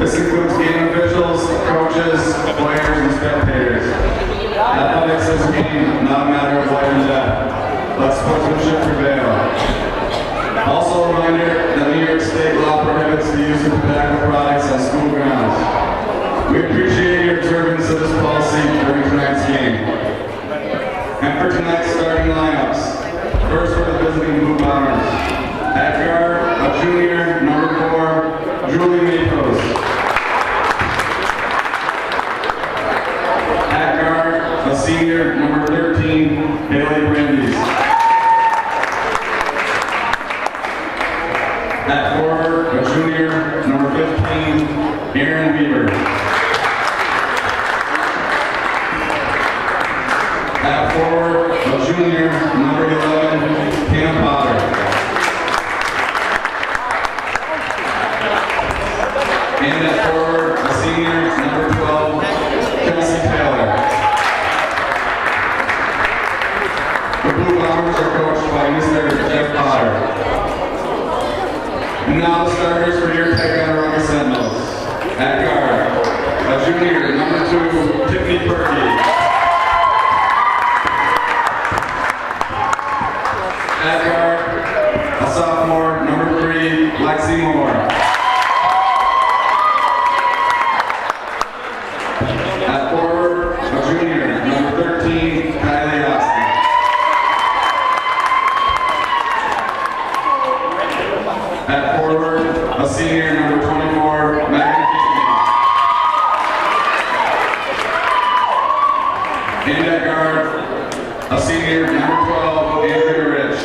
This includes game officials, coaches, players, and spectators. Athletics is a game, not a matter of life and death. Let sportsmanship prevail. Also a reminder that New York State law prohibits the use of tobacco products on school grounds. We appreciate your observance of this policy during tonight's game. And for tonight's starting lineups, first for the visiting Blue Bombers. At guard, a junior, number 4, Julie Mapos. At guard, a senior, number 13, Haley Brandys. At forward, a junior, number 15, Aaron Weaver. At forward, a junior, number 11, Cam Potter. And at forward, a senior, number 12, Kelsey Taylor. The Blue Bombers are coached by Mr. Jeff Potter. And now the starters for your Ticonderoga Sentinels. At guard, a junior, number 2, Tiffany Perky. At guard, a sophomore, number 3, Lexi Moore. At forward, a junior, number 13, Kylie Austin. At forward, a senior, number 24, Megan Keaton. And at guard, a senior, number 12, Andrea Rich.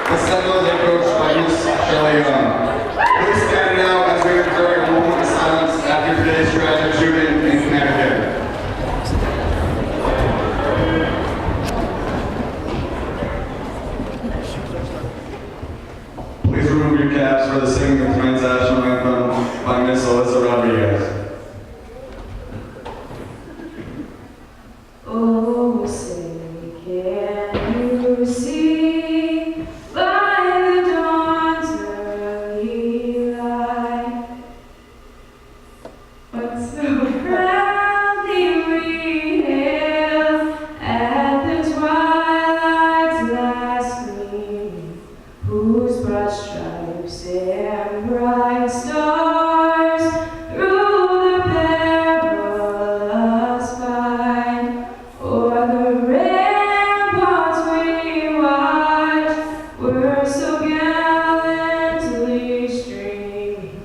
The Sentinels are coached by Miss Shelley Young. Please stand now as we observe a moment of silence after today's tragic shooting in Connecticut. Please remove your caps for the singing of the men's national anthem by Miss Alyssa Rodriguez. Oh, say, can you see by the dawn's early light what so proudly we hail at the twilight's last gleaming, whose broad stripes and bright stars through the perilous fight o'er the ramparts we watched were so gallantly streaming,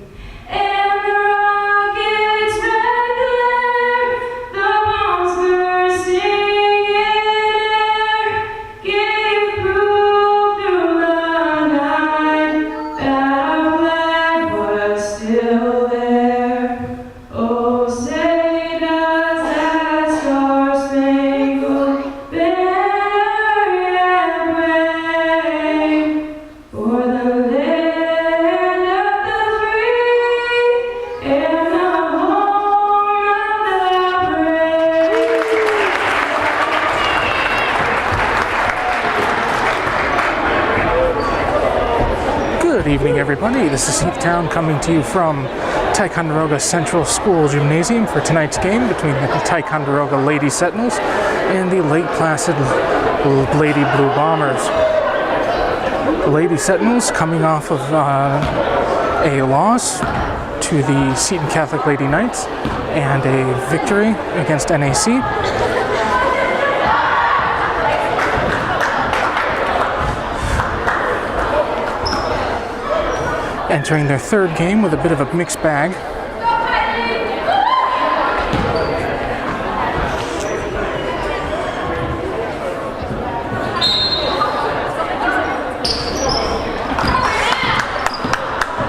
and the rocket's red glare, the bombs bursting in air, gave proof through the night that our flag was still there. Oh, say does that star-spangled banner yet wave for the land of the free and the home of the brave? Good evening, everybody. This is Heath Town coming to you from Ticonderoga Central School Gymnasium for tonight's game between the Ticonderoga Lady Sentinels and the Lake Placid Lady Blue Bombers. The Lady Sentinels coming off of a loss to the Seton Catholic Lady Knights and a victory against NAC. Entering their third game with a bit of a mixed bag.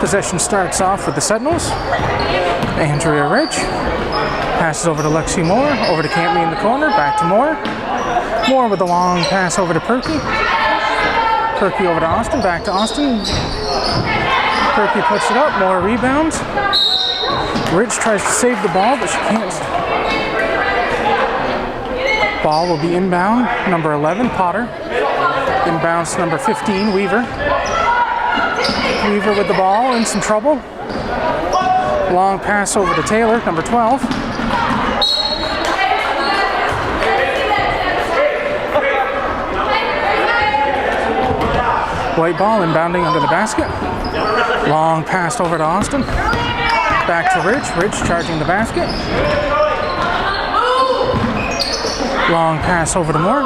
Possession starts off with the Sentinels. Andrea Rich passes over to Lexi Moore, over to Campney in the corner, back to Moore. Moore with a long pass over to Perky. Perky over to Austin, back to Austin. Perky puts it up, Moore rebounds. Rich tries to save the ball, but she can't. Ball will be inbound, number 11, Potter. Inbounds to number 15, Weaver. Weaver with the ball, in some trouble. Long pass over to Taylor, number 12. White ball inbounding under the basket. Long pass over to Austin. Back to Rich. Rich charging the basket. Long pass over to Moore.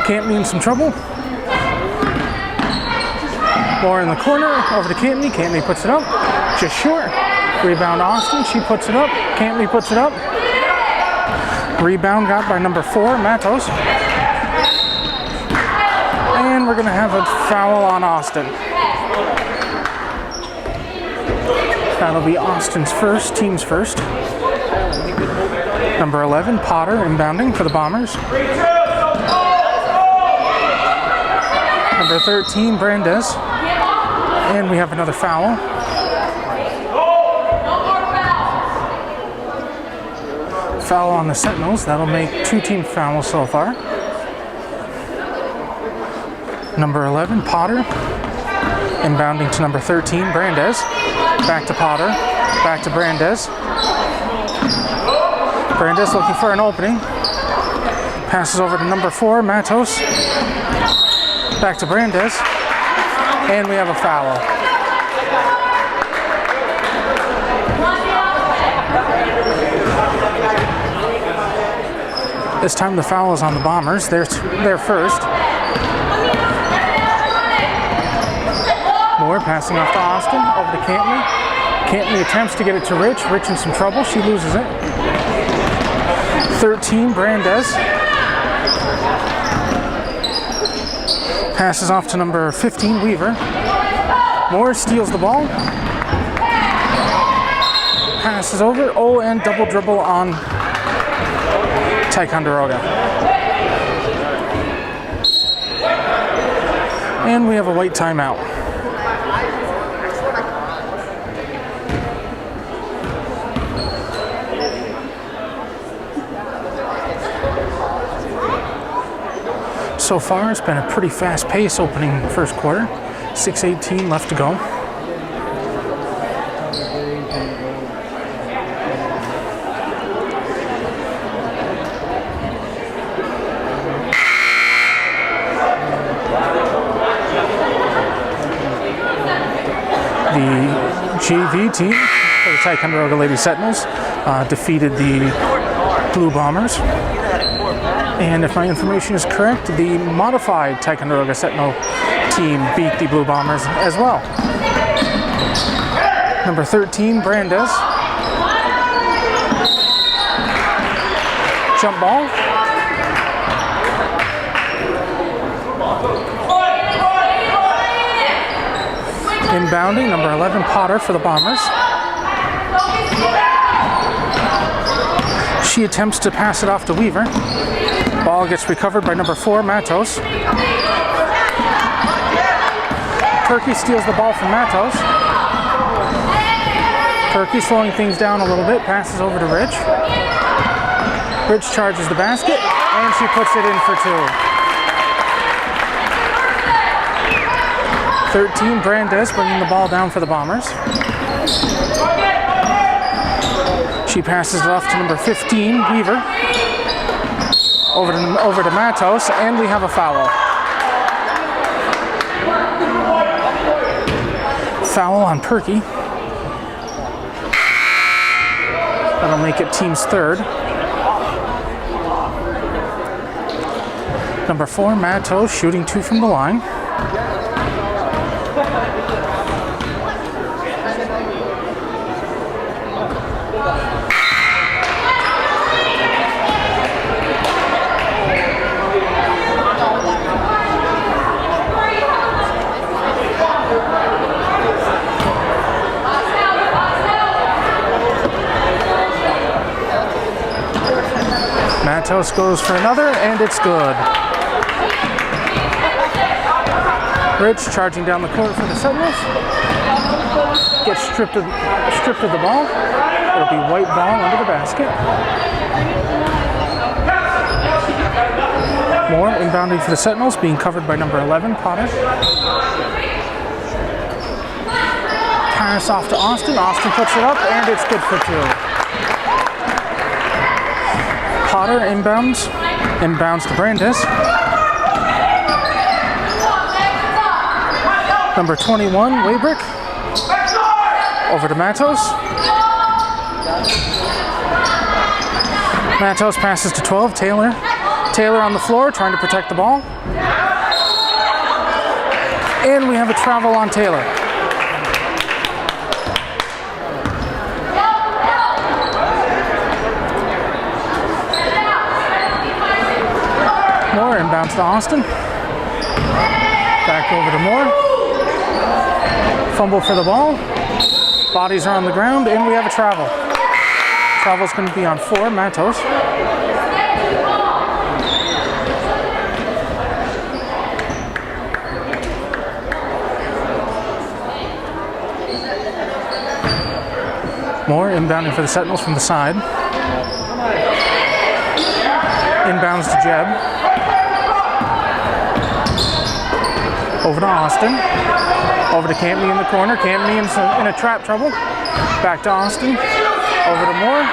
Campney in some trouble. Moore in the corner. Over to Campney. Campney puts it up. Just short. Rebound Austin. She puts it up. Campney puts it up. Rebound got by number 4, Matos. And we're going to have a foul on Austin. That'll be Austin's first, team's first. Number 11, Potter, inbounding for the Bombers. Number 13, Brandes. And we have another foul. Foul on the Sentinels. That'll make 2 team fouls so far. Number 11, Potter. Inbounding to number 13, Brandes. Back to Potter. Back to Brandes. Brandes looking for an opening. Passes over to number 4, Matos. Back to Brandes. And we have a foul. This time the foul is on the Bombers. They're first. Moore passing off to Austin, over to Campney. Campney attempts to get it to Rich. Rich in some trouble. She loses it. 13, Brandes. Passes off to number 15, Weaver. Moore steals the ball. Passes over. Oh, and double dribble on Ticonderoga. And we have a white timeout. So far, it's been a pretty fast pace opening first quarter. 6:18 left to go. The JV team for the Ticonderoga Lady Sentinels defeated the Blue Bombers. And if my information is correct, the modified Ticonderoga Sentinel team beat the Blue Bombers as well. Number 13, Brandes. Jump ball. Inbounding, number 11, Potter for the Bombers. She attempts to pass it off to Weaver. Ball gets recovered by number 4, Matos. Perky steals the ball from Matos. Perky slowing things down a little bit, passes over to Rich. Rich charges the basket, and she puts it in for 2. 13, Brandes bringing the ball down for the Bombers. She passes it off to number 15, Weaver. Over to Matos, and we have a foul. Foul on Perky. That'll make it team's third. Number 4, Matos, shooting 2 from the line. Matos goes for another, and it's good. Rich charging down the court for the Sentinels. Gets stripped of the ball. It'll be white ball under the basket. Moore inbounding for the Sentinels, being covered by number 11, Potter. Pass off to Austin. Austin puts it up, and it's good for 2. Potter inbounds to Brandis. Number 21, Waybrick. Over to Matos. Matos passes to 12, Taylor. Taylor on the floor, trying to protect the ball. And we have a travel on Taylor. Moore inbounds to Austin. Back over to Moore. Fumble for the ball. Bodies are on the ground, and we have a travel. Travel's going to be on 4, Matos. Moore inbounding for the Sentinels from the side. Inbounds to Jeb. Over to Austin. Over to Campney in the corner. Campney in a trap trouble. Back to Austin. Over to Moore.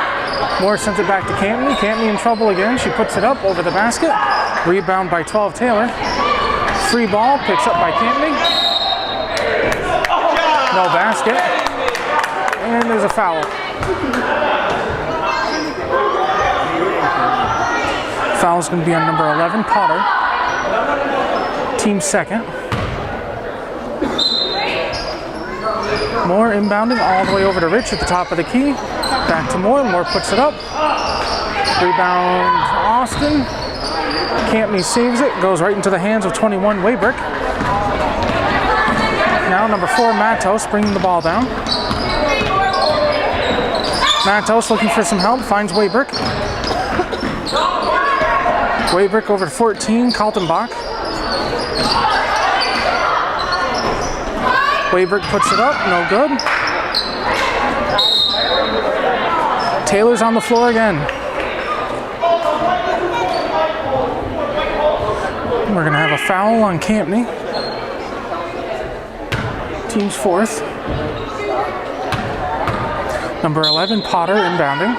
Moore sends it back to Campney. Campney in trouble again. She puts it up over the basket. Rebound by 12, Taylor. Free ball. Picks up by Campney. No basket. And there's a foul. Foul's going to be on number 11, Potter. Team second. Moore inbounding all the way over to Rich at the top of the key. Back to Moore. Moore puts it up. Rebound Austin. Campney saves it. Goes right into the hands of 21, Waybrick. Now number 4, Matos, bringing the ball down. Matos looking for some help. Finds Waybrick. Waybrick over to 14, Kaltenbach. Waybrick puts it up, no good. Taylor's on the floor again. We're going to have a foul on Campney. Team's fourth. Number 11, Potter, inbounding.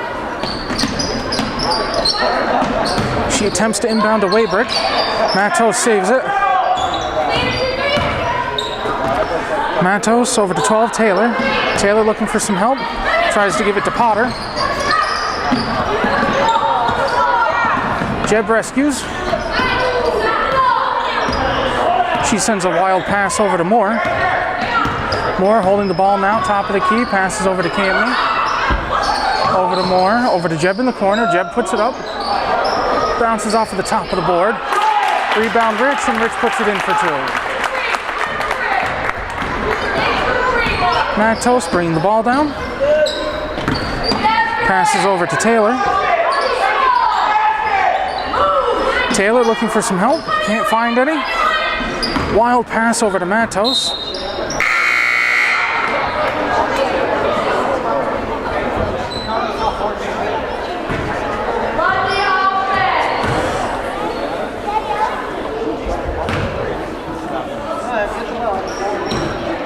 She attempts to inbound to Waybrick. Matos saves it. Matos over to 12, Taylor. Taylor looking for some help. Tries to give it to Potter. Jeb rescues. She sends a wild pass over to Moore. Moore holding the ball now, top of the key. Passes over to Campney. Over to Moore. Over to Jeb in the corner. Jeb puts it up. Bounces off of the top of the board. Rebound Rich, and Rich puts it in for 2. Matos bringing the ball down. Passes over to Taylor. Taylor looking for some help. Can't find any. Wild pass over to Matos.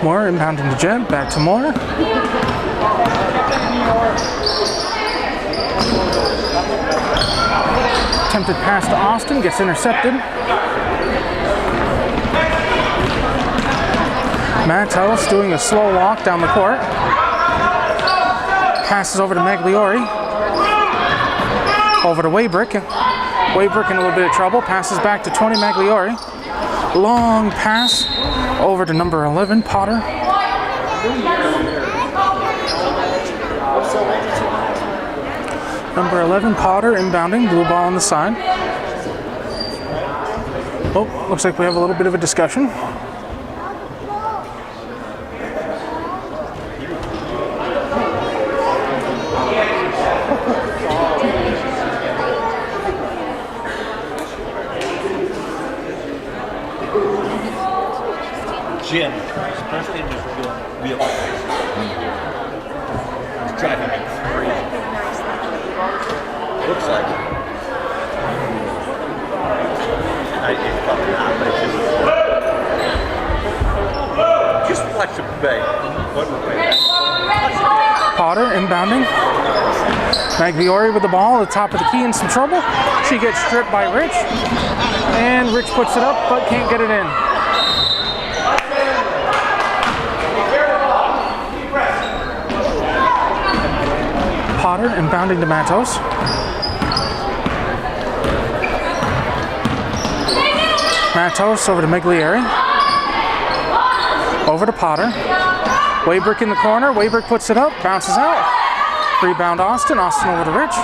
Moore inbounding to Jeb, back to Moore. Attempted pass to Austin, gets intercepted. Matos doing a slow walk down the court. Passes over to Magliori. Over to Waybrick. Waybrick in a little bit of trouble, passes back to 20, Magliori. Long pass over to number 11, Potter. Number 11, Potter, inbounding, blue ball on the side. Oh, looks like we have a little bit of a discussion. Jim, supposed to just real It's driving me crazy. Looks like it. inbounding. Magliore with the ball at the top of the key in some trouble. She gets stripped by Rich. And Rich puts it up but can't get it in. Potter inbounding to Matos. Matos over to Magliore. Over to Potter. Waybrick in the corner. Waybrick puts it up, bounces out. Rebound Austin. Austin over to Rich.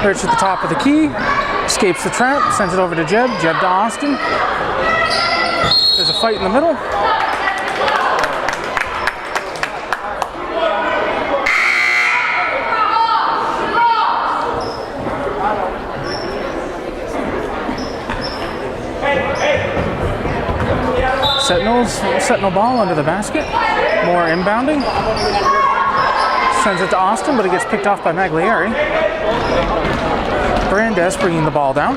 Rich at the top of the key. Escapes the trap. Sends it over to Jeb. Jeb to Austin. There's a fight in the middle. Sentinel ball under the basket. More inbounding. Sends it to Austin, but it gets picked off by Magliore. Brandes bringing the ball down.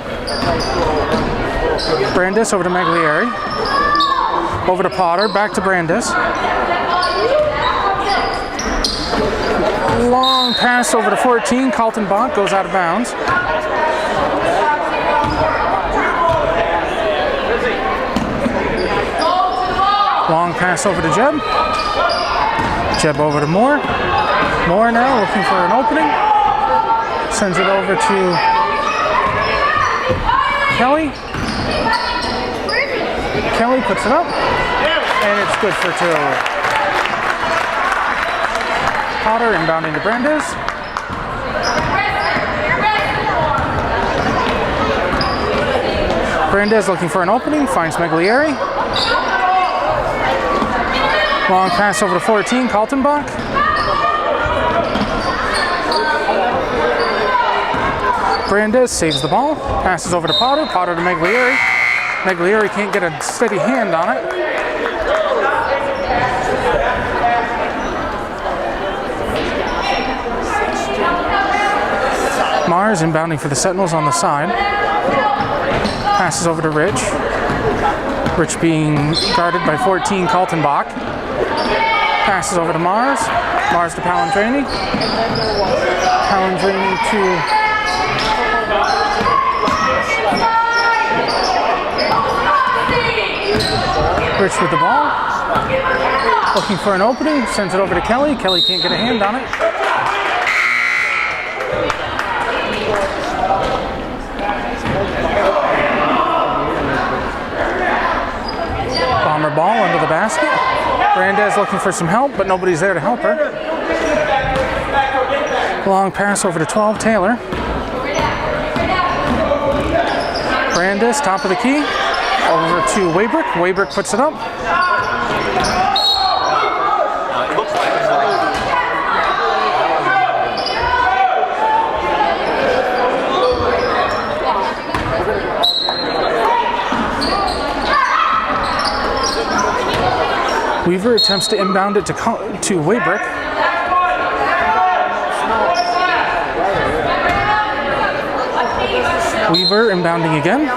Brandes over to Magliore. Over to Potter, back to Brandes. Long pass over to 14. Carlton Bach goes out of bounds. Long pass over to Jeb. Jeb over to Moore. Moore now looking for an opening. Sends it over to Kelly. Kelly puts it up. And it's good for two. Potter inbounding to Brandes. Brandes looking for an opening. Finds Magliore. Long pass over to 14, Carlton Bach. Brandes saves the ball. Passes over to Potter. Potter to Magliore. Magliore can't get a steady hand on it. Mars inbounding for the Sentinels on the side. Passes over to Rich. Rich being guarded by 14, Carlton Bach. Passes over to Mars. Mars to Palindrani. Palindrani to Rich with the ball. Looking for an opening. Sends it over to Kelly. Kelly can't get a hand on it. Bomber ball under the basket. Brandes looking for some help, but nobody's there to help her. Long pass over to 12, Taylor. Brandes, top of the key. Over to Waybrick. Waybrick puts it up. It looks like it's Weaver attempts to inbound it to Waybrick. Weaver inbounding again.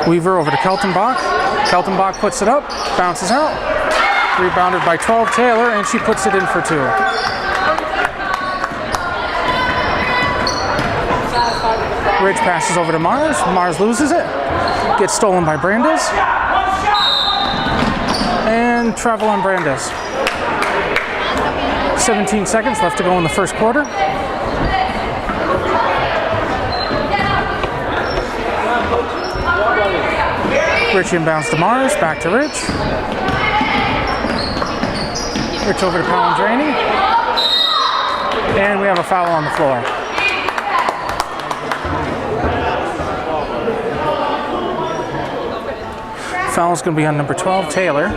Weaver over to Keltenbach. Keltenbach puts it up, bounces out. Rebounded by 12 Taylor, and she puts it in for two. Rich passes over to Mars. Mars loses it. Gets stolen by Brandes. And travel on Brandes. 17 seconds left to go in the first quarter. Rich inbounds to Mars, back to Rich. Rich over to Palindrani. And we have a foul on the floor. Foul's going to be on number 12, Taylor.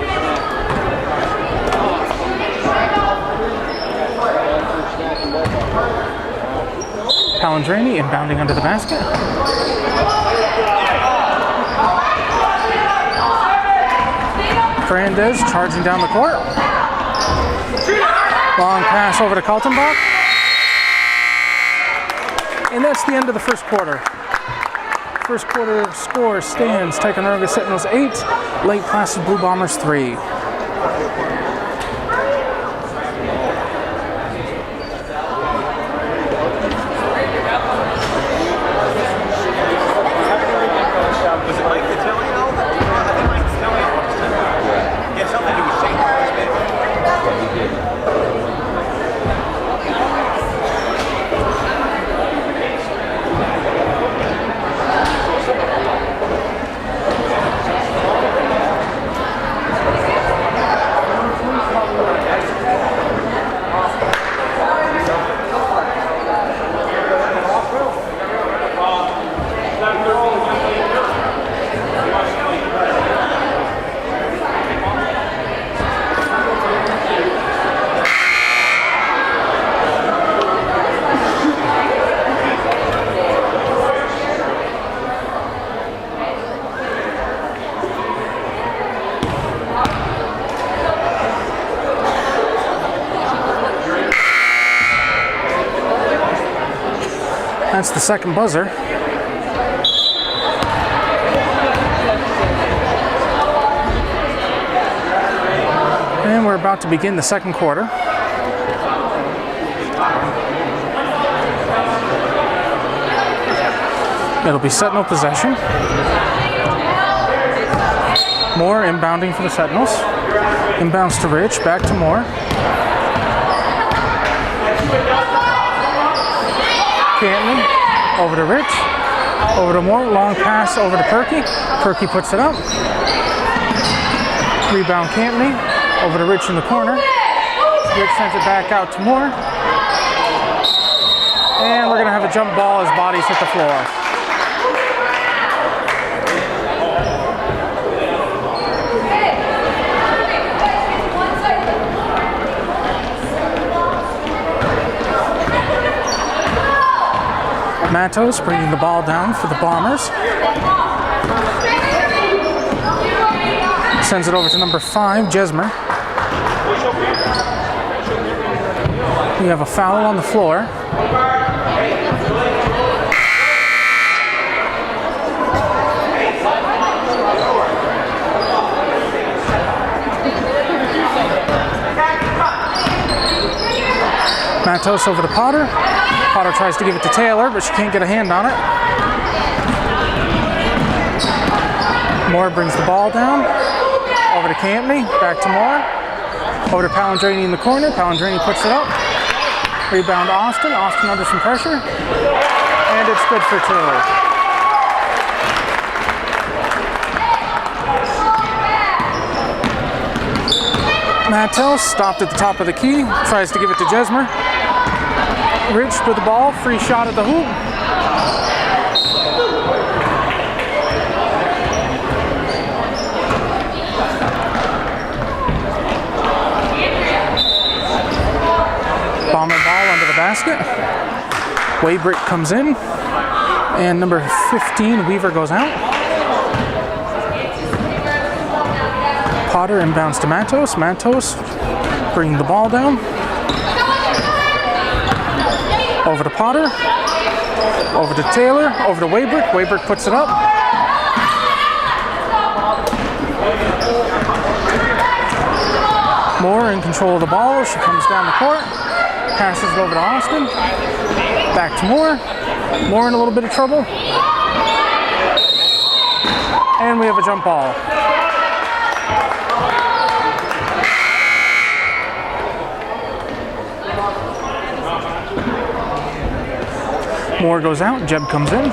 Palindrani inbounding under the basket. Brandes charging down the court. Long pass over to Kaltenbach. And that's the end of the first quarter. First quarter score stands Ticonderoga Sentinels 8, Lake Placid Blue Bombers 3. That's the second buzzer. And we're about to begin the second quarter. It'll be Sentinel possession. Moore inbounding for the Sentinels. Inbounds to Rich, back to Moore. Cantley, over to Rich, over to Moore, long pass over to Perky. Perky puts it up. Rebound Cantley, over to Rich in the corner. Rich sends it back out to Moore. And we're gonna have a jump ball as bodies hit the floor. Matos bringing the ball down for the Bombers. Sends it over to number 5, Jesmer. We have a foul on the floor. Matos over to Potter. Potter tries to give it to Taylor, but she can't get a hand on it. Moore brings the ball down. Over to Campney, back to Moore. Over to Palindrani in the corner. Palindrani puts it up. Rebound Austin. Austin under some pressure. And it's good for 2. Matos stopped at the top of the key. Tries to give it to Jesmer. Rich with the ball, free shot at the hoop. Bomber ball under the basket. Waybrick comes in. And number 15, Weaver, goes out. Potter inbounds to Matos. Matos bringing the ball down. Over to Potter, over to Taylor, over to Waybrick. Waybrick puts it up. Moore in control of the ball. She comes down the court, passes it over to Austin. Back to Moore. Moore in a little bit of trouble. And we have a jump ball. Moore goes out, Jeb comes in.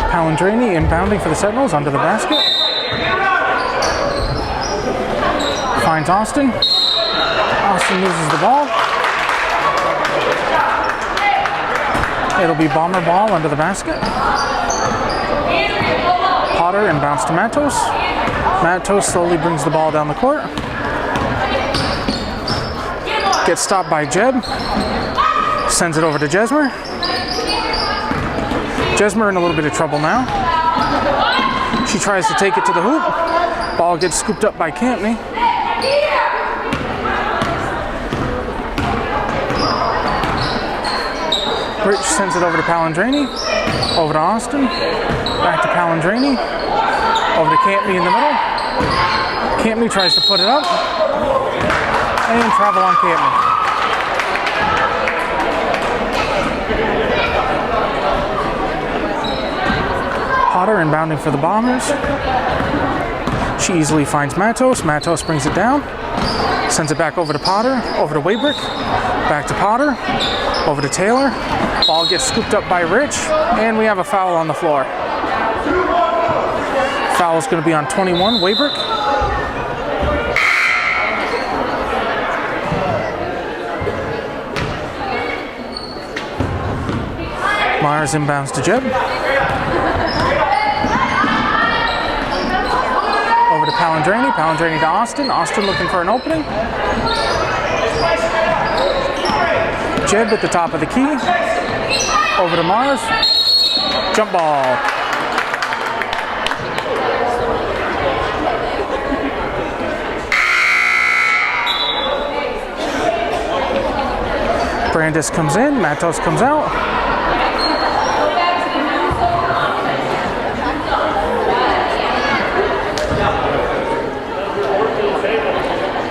Palindrani inbounding for the Sentinels under the basket. Finds Austin. Austin loses the ball. It'll be Bomber ball under the basket. Potter inbounds to Matos. Matos slowly brings the ball down the court. Gets stopped by Jeb. Sends it over to Jesmer. Jesmer in a little bit of trouble now. She tries to take it to the hoop. Ball gets scooped up by Campney. Rich sends it over to Palindrani. Over to Austin. Back to Palindrani. Over to Campney in the middle. Campney tries to put it up. And travel on Campney. Potter inbounding for the Bombers. She easily finds Matos. Matos brings it down. Sends it back over to Potter. Over to Waybrick. Back to Potter. Over to Taylor. Ball gets scooped up by Rich. And we have a foul on the floor. Foul is going to be on 21, Waybrick. Myers inbounds to Jeb. Over to Palindrani. Palindrani to Austin. Austin looking for an opening. Jeb at the top of the key. Over to Mars. Jump ball. Brandis comes in, Matos comes out.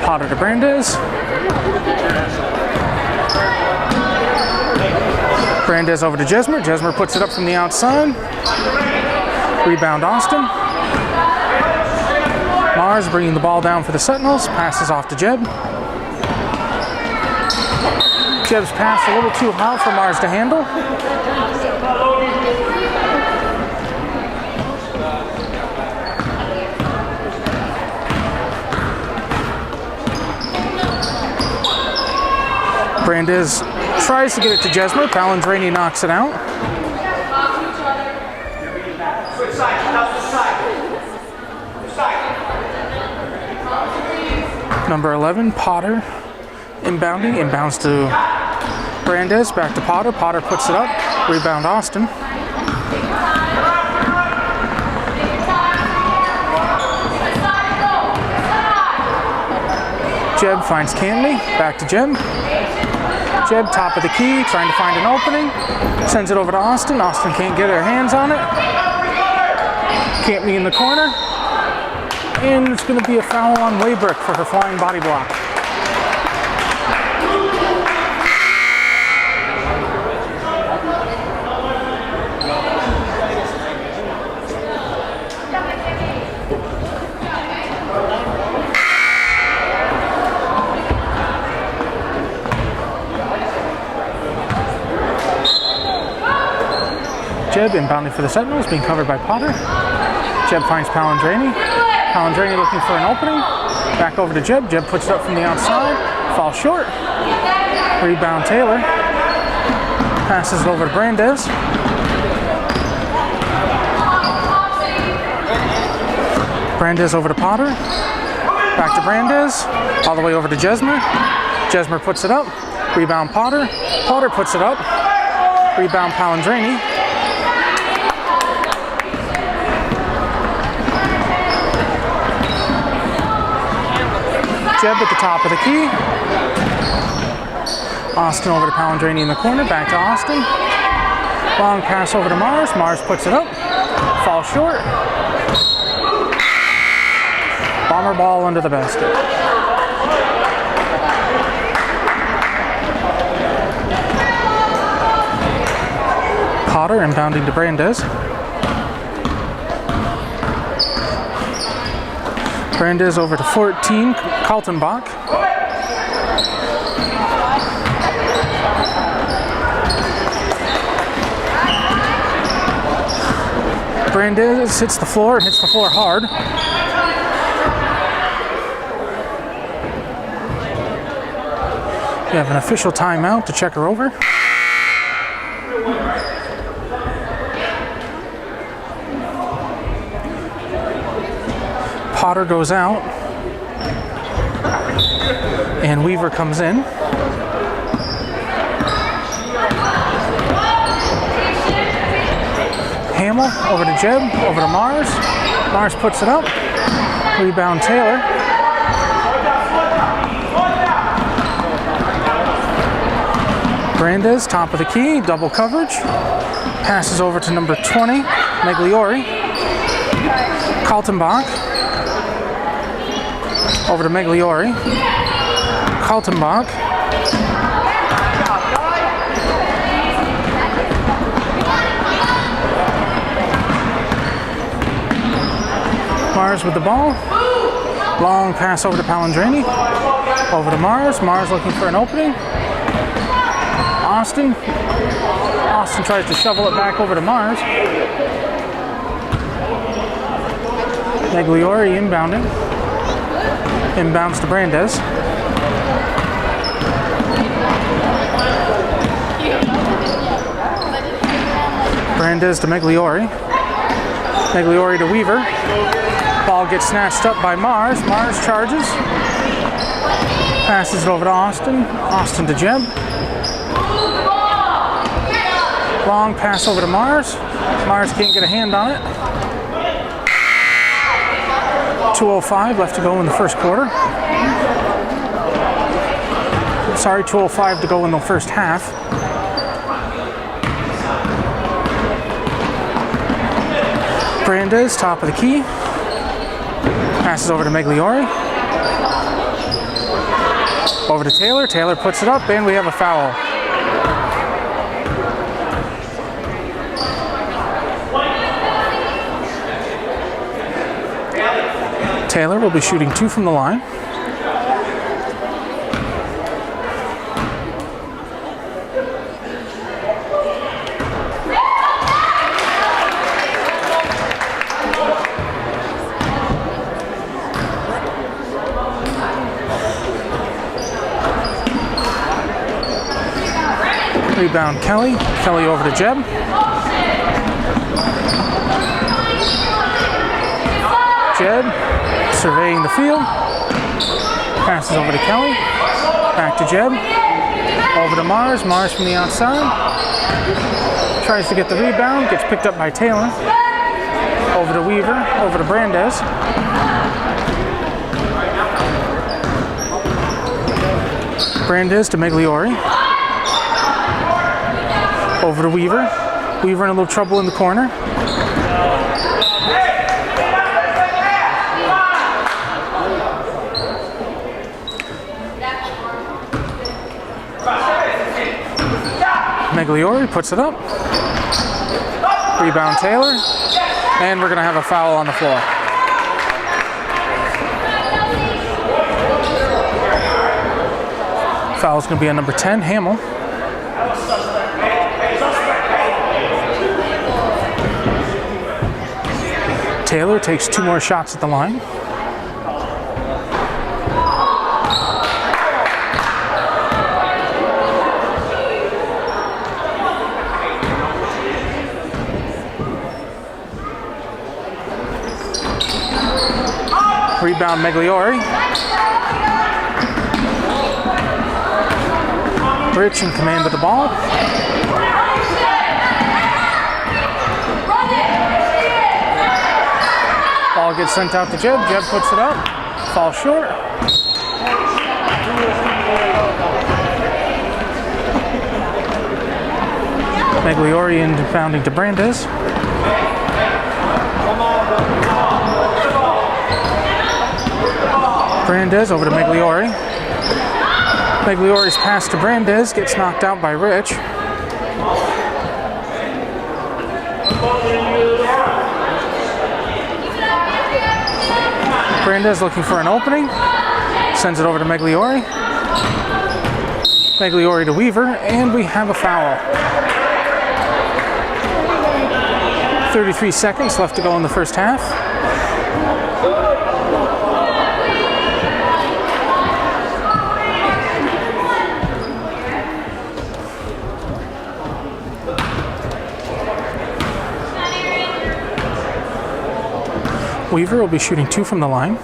Potter to Brandis. Brandis over to Jesmer. Jesmer puts it up from the outside. Rebound Austin. Mars bringing the ball down for the Sentinels. Passes off to Jeb. Jeb's pass a little too high for Mars to handle. Brandis tries to get it to Jesmer. Palindrani knocks it out. Number 11, Potter, inbounding. Inbounds to Brandis. Back to Potter. Potter puts it up. Rebound Austin. Jeb finds Cantley. Back to Jeb. Jeb, top of the key, trying to find an opening. Sends it over to Austin. Austin can't get her hands on it. Cantley in the corner. And it's going to be a foul on Waybrick for her flying body block. Jeb inbounding for the Sentinels, being covered by Potter. Jeb finds Palindrani. Palindrani looking for an opening. Back over to Jeb. Jeb puts it up from the outside. Falls short. Rebound Taylor. Passes it over to Brandis. Brandis over to Potter. Back to Brandis. All the way over to Jesmer. Jesmer puts it up. Rebound Potter. Potter puts it up. Rebound Palindrani. Jeb at the top of the key. Austin over to Palindrani in the corner. Back to Austin. Long pass over to Mars. Mars puts it up. Falls short. Bomber ball under the basket. Potter inbounding to Brandis. Brandis over to 14, Kaltenbach. Brandis hits the floor hard. We have an official timeout to check her over. Potter goes out, and Weaver comes in. Hamill over to Jeb, over to Mars. Mars puts it up. Rebound Taylor. Brandis, top of the key, double coverage. Passes over to number 20, Megliori. Kaltenbach. Over to Megliori. Kaltenbach. Mars with the ball. Long pass over to Palindrani. Over to Mars. Mars looking for an opening. Austin. Austin tries to shovel it back over to Mars. Megliori inbounding. Inbounds to Brandis. Brandis to Megliori. Megliori to Weaver. Ball gets snatched up by Mars. Mars charges. Passes it over to Austin. Austin to Jeb. Long pass over to Mars. Mars can't get a hand on it. 2:05 left to go in the first quarter. Sorry, 2:05 to go in the first half. Brandes, top of the key. Passes over to Migliori. Over to Taylor. Taylor puts it up, and we have a foul. Taylor will be shooting 2 from the line. Rebound Kelly. Kelly over to Jeb. Jeb surveying the field. Passes over to Kelly. Back to Jeb. Over to Mars. Mars from the outside. Tries to get the rebound. Gets picked up by Taylor. Over to Weaver. Over to Brandes. Brandes to Migliori. Over to Weaver. Weaver in a little trouble in the corner. Migliori puts it up. Rebound Taylor. And we're going to have a foul on the floor. Foul's going to be on number 10, Hamill. Taylor takes 2 more shots at the line. Rebound Migliori. Rich in command of the ball. Ball gets sent out to Jeb. Jeb puts it up. Falls short. Migliori inbounding to Brandes. Brandes over to Migliori. Migliori's pass to Brandes gets knocked out by Rich. Brandes looking for an opening. Sends it over to Migliori. Migliori to Weaver, and we have a foul. 33 seconds left to go in the first half. Weaver will be shooting 2 from the line.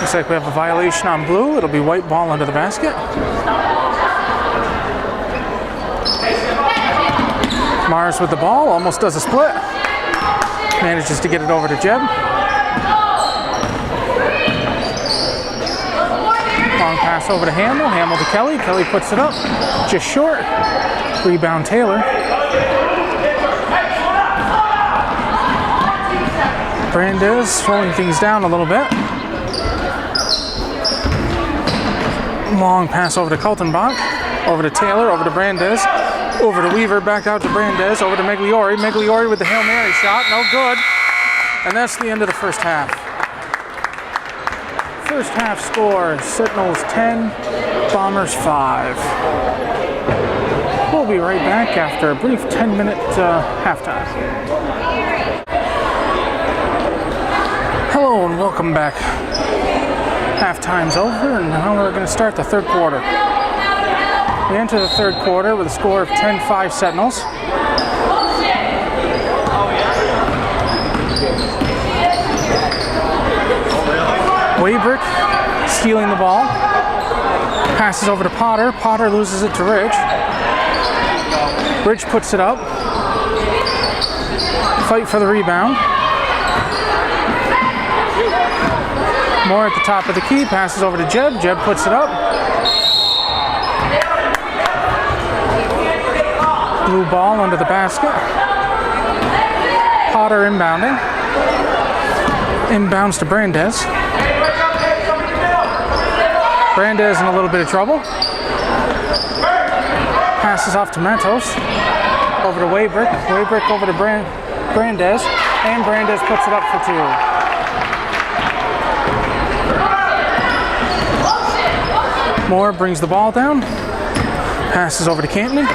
Looks like we have a violation on blue. It'll be white ball under the basket. Mars with the ball, almost does a split. Manages to get it over to Jeb. Long pass over to Hamill. Hamill to Kelly. Kelly puts it up. Just short. Rebound Taylor. Brandes slowing things down a little bit. Long pass over to Kaltenbach, over to Taylor, over to Brandes, over to Weaver, back out to Brandes, over to Migliori. Migliori with the Hail Mary shot, no good. And that's the end of the first half. First half score, Sentinels 10, Bombers 5. We'll be right back after a brief 10-minute halftime. Hello and welcome back. Halftime's over, and now we're going to start the third quarter. We enter the third quarter with a score of 10-5 Sentinels. Waybrick stealing the ball. Passes over to Potter. Potter loses it to Rich. Rich puts it up. Fight for the rebound. Moore at the top of the key. Passes over to Jeb. Jeb puts it up. Blue ball under the basket. Potter inbounding. Inbounds to Brandes. Brandes in a little bit of trouble. Passes off to Matos. Over to Waybrick. Waybrick over to Brandes. And Brandes puts it up for two. Moore brings the ball down. Passes over to Campney.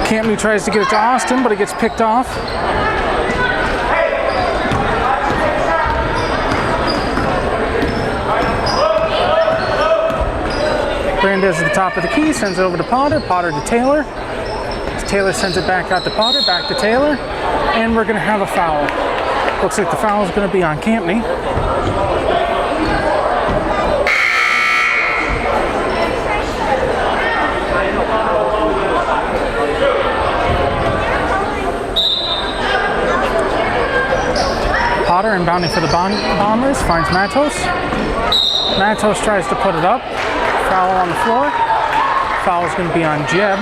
Campney tries to get it to Austin, but it gets picked off. Brandes at the top of the key, sends it over to Potter. Potter to Taylor. Taylor sends it back out to Potter, back to Taylor. And we're going to have a foul. Looks like the foul is going to be on Campney. Potter inbounding for the Bombers, finds Matos. Matos tries to put it up. Foul on the floor. Foul is going to be on Jeb.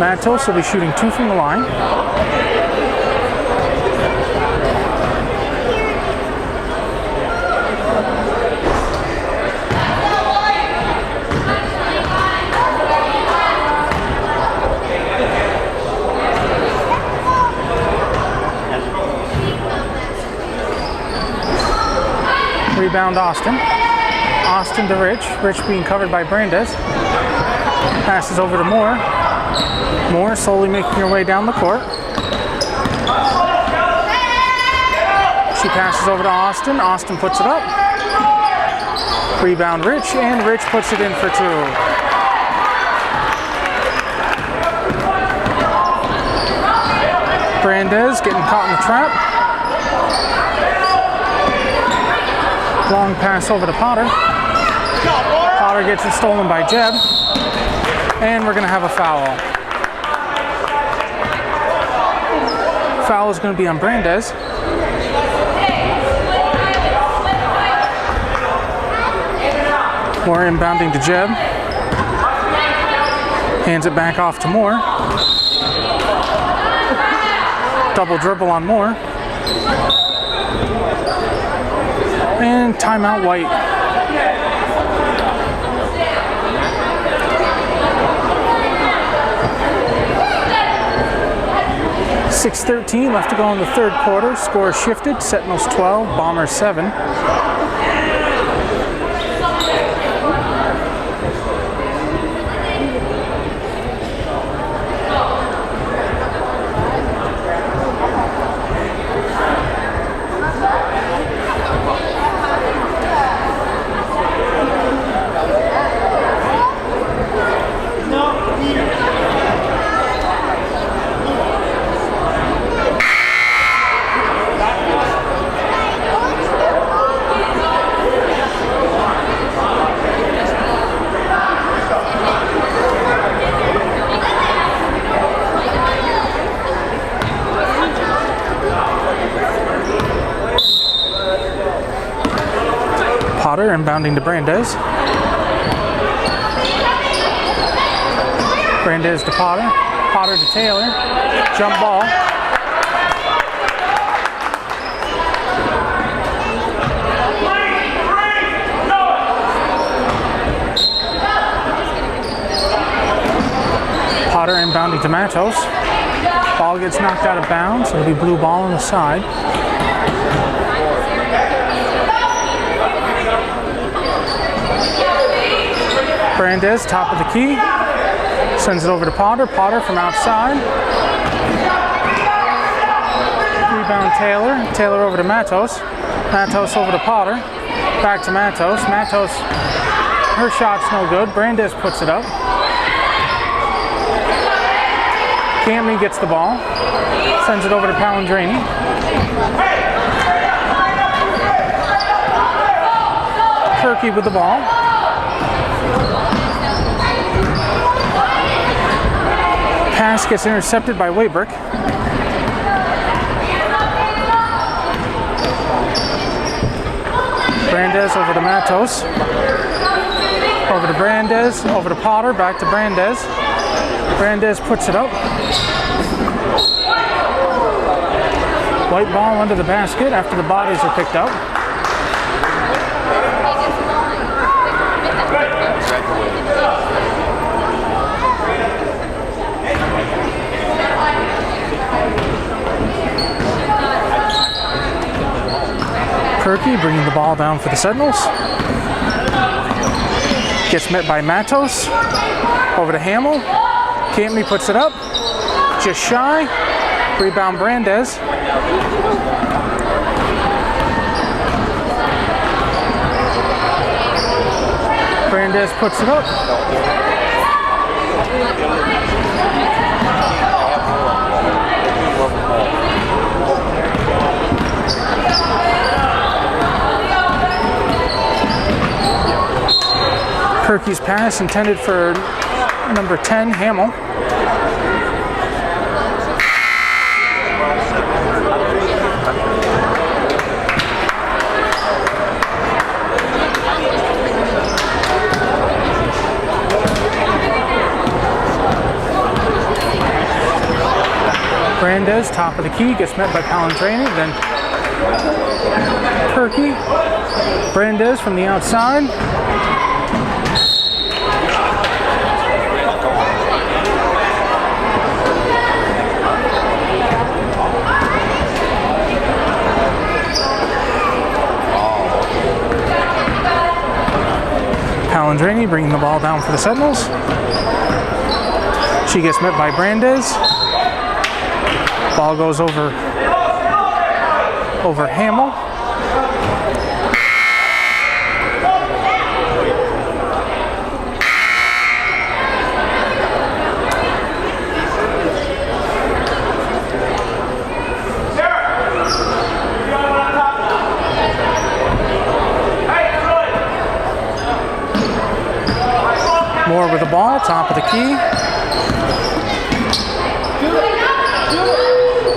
Matos will be shooting 2 from the line. Rebound Austin. Austin to Rich. Rich being covered by Brandes. Passes over to Moore. Moore slowly making her way down the court. She passes over to Austin. Austin puts it up. Rebound Rich, and Rich puts it in for 2. Brandes getting caught in the trap. Long pass over to Potter. Potter gets it stolen by Jeb. And we're going to have a foul. Foul is going to be on Brandes. Moore inbounding to Jeb. Hands it back off to Moore. Double dribble on Moore. And timeout White. .6:13 left to go in the third quarter. Score shifted. Sentinels 12, Bombers 7. Potter inbounding to Brandes. Brandes to Potter. Potter to Taylor. Jump ball. Potter inbounding to Matos. Ball gets knocked out of bounds. It'll be blue ball on the side. Brandes, top of the key, sends it over to Potter. Potter from outside. Rebound Taylor. Taylor over to Matos. Matos over to Potter. Back to Matos. Matos, her shot's no good. Brandes puts it up. Cammy gets the ball, sends it over to Palandrini. Turkey with the ball. Pass gets intercepted by Waybrick. Brandes over to Matos. Over to Brandes, over to Potter, back to Brandes. Brandes puts it up. White ball under the basket after the bodies are picked up. Perky bringing the ball down for the Sentinels. Gets met by Matos. Over to Hamill. Cammy puts it up. Just shy. Rebound Brandes. Brandes puts it up. Perky's pass intended for number 10, Hamill. Brandes, top of the key, gets met by Palandrini, then Perky. Brandes from the outside. Palandrini bringing the ball down for the Sentinels. She gets met by Brandes. Ball goes over Hamill. Moore with the ball, top of the key.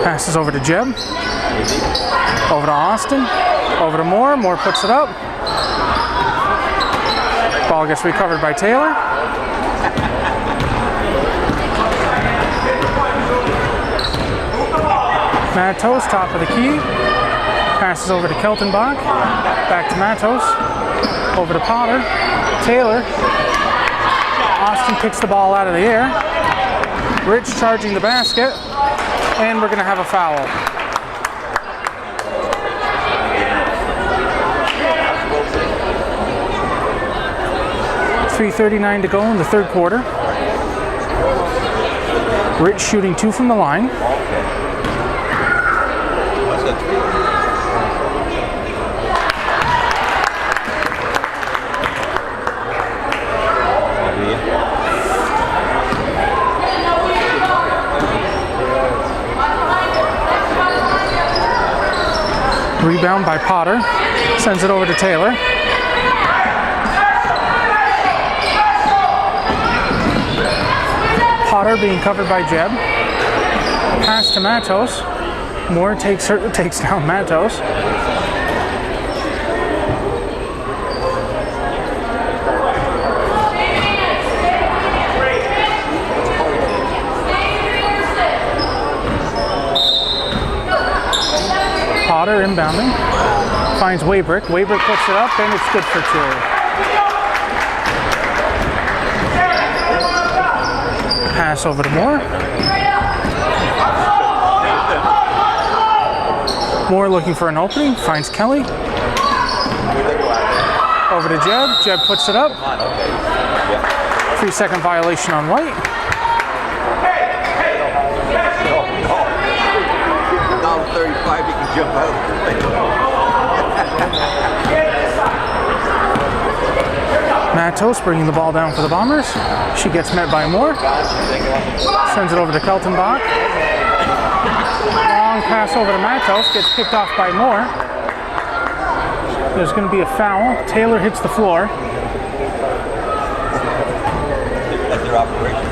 Passes over to Jeb. Over to Austin. Over to Moore. Moore puts it up. Ball gets recovered by Taylor. Matos, top of the key. Passes over to Keltenbach. Back to Matos. Over to Potter. Taylor. Austin picks the ball out of the air. Rich charging the basket. And we're going to have a foul. .3:39 to go in the third quarter. Rich shooting 2 from the line. Rebound by Potter. Sends it over to Taylor. Potter being covered by Jeb. Pass to Matos. Moore takes down Matos. Potter inbounding. Finds Waybrick. Waybrick puts it up and it's good for 2. Pass over to Moore. Moore looking for an opening. Finds Kelly. Over to Jeb. Jeb puts it up. 3-second violation on White. $1.35 you can jump out. Matos bringing the ball down for the Bombers. She gets met by Moore. Sends it over to Keltenbach. Long pass over to Matos. Gets picked off by Moore. There's going to be a foul. Taylor hits the floor. That's their operation.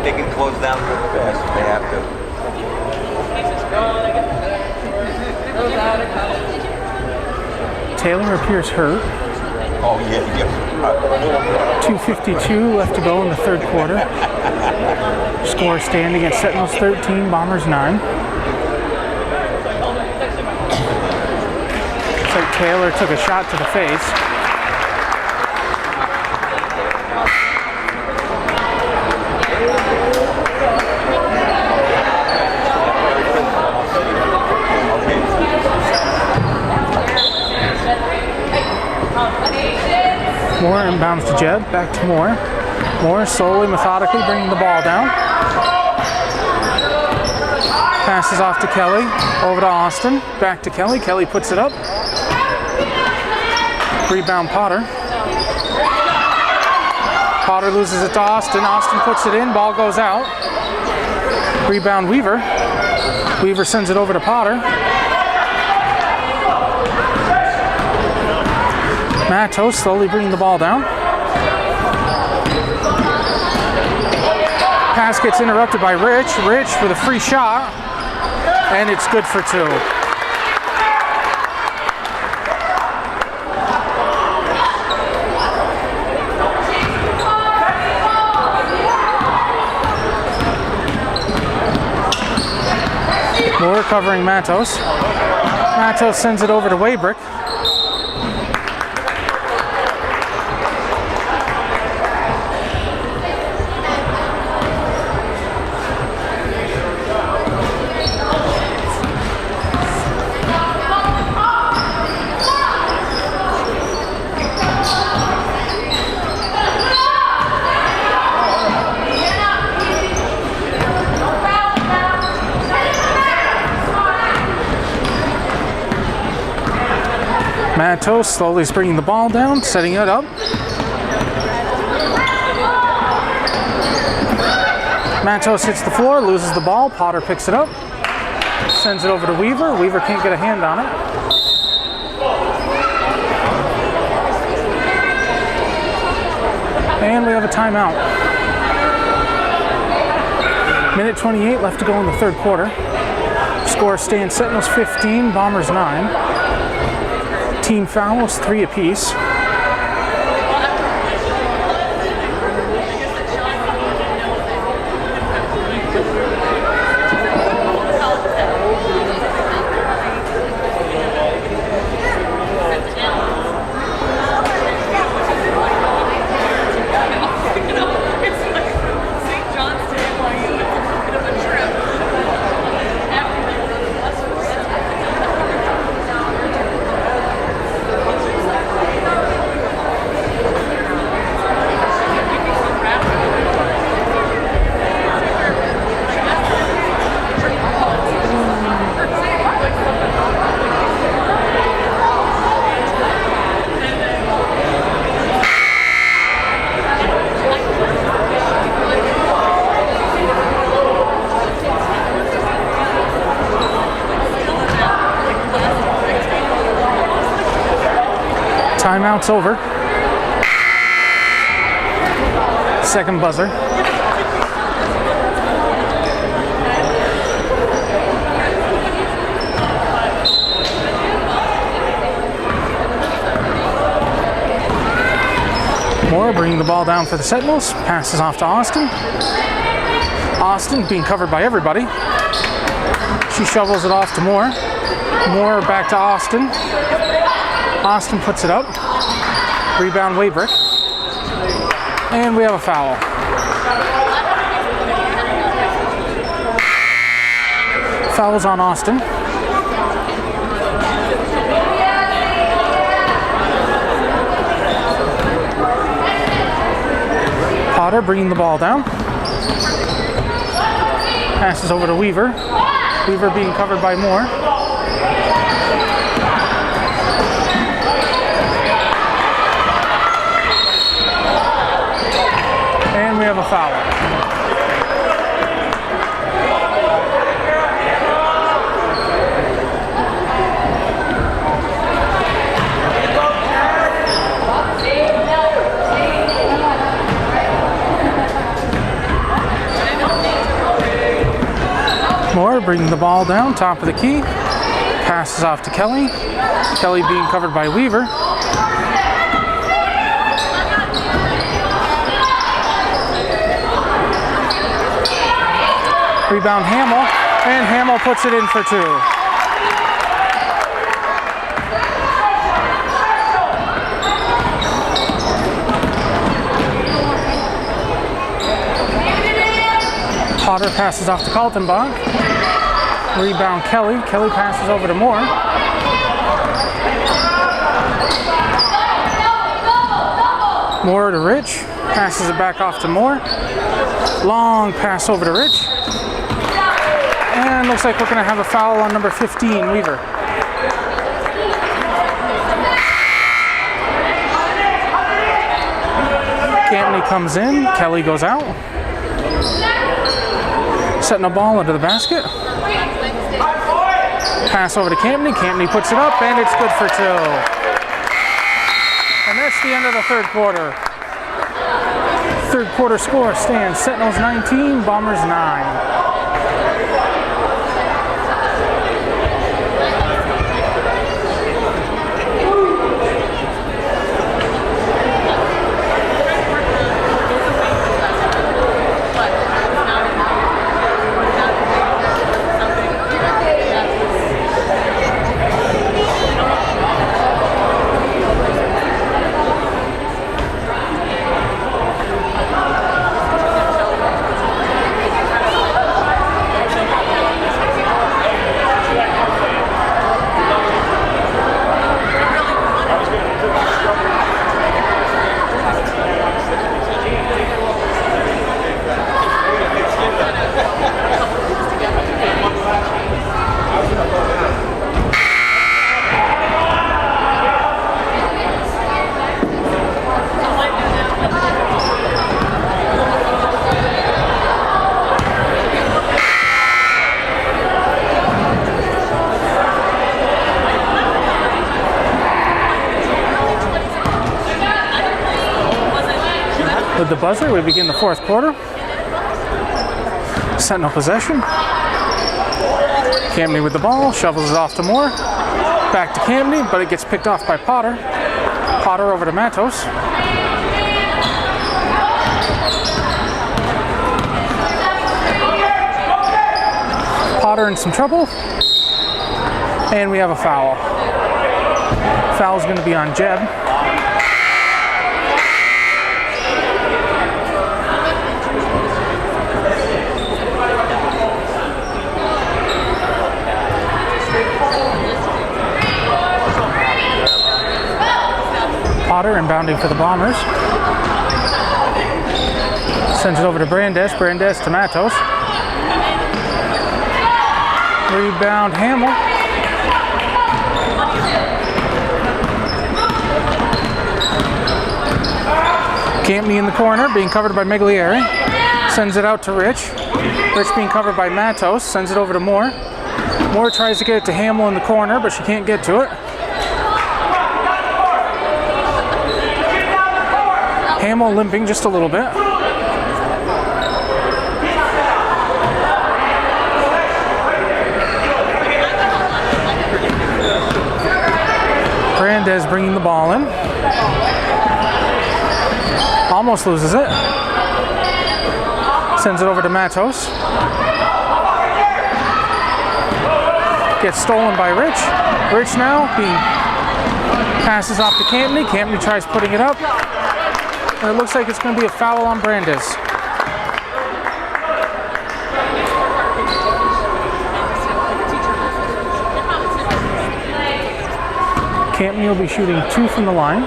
They can close down real fast if they have to. Taylor appears hurt. Oh, yeah. 2:52 left to go in the third quarter. Score standing at Sentinels 13, Bombers 9. Looks like Taylor took a shot to the face. Moore inbounds to Jeb, back to Moore. Moore slowly, methodically bringing the ball down. Passes off to Kelly, over to Austin, back to Kelly. Kelly puts it up. Rebound Potter. Potter loses it to Austin. Austin puts it in, ball goes out. Rebound Weaver. Weaver sends it over to Potter. Matos slowly bringing the ball down. Pass gets interrupted by Rich. Rich with a free shot, and it's good for two. Moore covering Matos. Matos sends it over to Waybrick. Matos slowly is bringing the ball down, setting it up. Matos hits the floor, loses the ball. Potter picks it up, sends it over to Weaver. Weaver can't get a hand on it. And we have a timeout. Minute 28 left to go in the third quarter. Score stands Sentinels 15, Bombers 9. Team fouls, 3 apiece. Timeout's over. Second buzzer. Moore bringing the ball down for the Sentinels. Passes off to Austin. Austin being covered by everybody. She shovels it off to Moore. Moore back to Austin. Austin puts it up. Rebound Waybrick. And we have a foul. Foul's on Austin. Potter bringing the ball down. Passes over to Weaver. Weaver being covered by Moore. foul. Moore bringing the ball down, top of the key. Passes off to Kelly. Kelly being covered by Weaver. Rebound Hamill, and Hamill puts it in for two. Potter passes off to Kaltenbach. Rebound Kelly. Kelly passes over to Moore. Moore to Rich. Passes it back off to Moore. Long pass over to Rich. And looks like we're going to have a foul on number 15, Weaver. Campney comes in. Kelly goes out. Setting a ball into the basket. Pass over to Campney. Campney puts it up, and it's good for two. And that's the end of the third quarter. Third quarter score stands Sentinels 19, Bombers 9. With the buzzer, we begin the fourth quarter. Sentinel possession. Campney with the ball, shovels it off to Moore. Back to Campney, but it gets picked off by Potter. Potter over to Matos. Potter in some trouble. And we have a foul. Foul is going to be on Jeb. Potter inbounding for the Bombers. Sends it over to Brandes. Brandes to Matos. Rebound Hamill. Campney in the corner, being covered by Miglieri. Sends it out to Rich. Rich being covered by Matos. Sends it over to Moore. Moore tries to get it to Hamill in the corner, but she can't get to it. Hamill limping just a little bit. Brandes bringing the ball in. Almost loses it. Sends it over to Matos. Gets stolen by Rich. Rich now passes off to Campney. Campney tries putting it up. And it looks like it's going to be a foul on Brandes. Campney will be shooting 2 from the line.